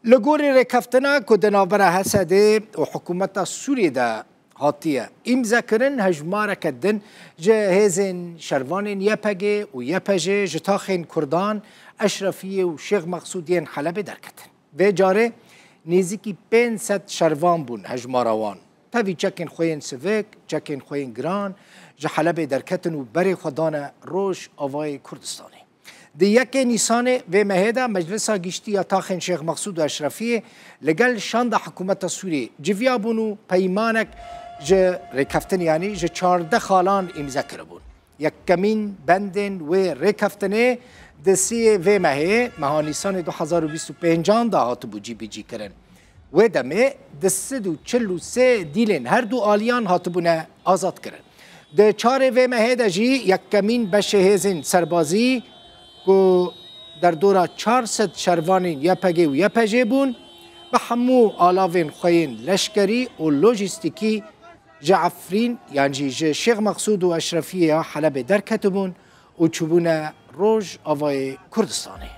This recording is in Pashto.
لگوری رکفتنا که دنابره هسده و حکومت سوریه ده هاتیه امضا کرن هجماره کردن جهازن شروان یپگه و یپجه جتاخین کردان اشرفیه و شیخ مقصودین حلب درکتن و جاره نزدیکی 500 شروان بون هجماروان تاوی چکن خوین سوک چکن خوین گران جه حلب درکتن و بری خدان روش آوای کردستانی دی یک نیسان و مهدا مجلس گشتی تاخن شیخ مقصود و اشرفیه لگل شاند حکومت سوریه جویا بونو پیمانک جه رکفتن یعنی جه 14 خالان امضا کربون یک کمین بندن و رکفتنه دسی و ماه نیسان 2025 دا هاتو بو جی کرن و دمه دست 43 دیلن هر دو آلیان هاتو بونه آزاد کرن ده 4 و ماه دا جی یک کمین بشه هزین سربازی که در دورا 400 شروانین یپگه و یپجه بون و همو آلاوین خوین لشکری و لوجستیکی جعفرین یعنی شیخ مقصود و اشرفیه حلب درکت بون و چوبونه روش آوای کردستانه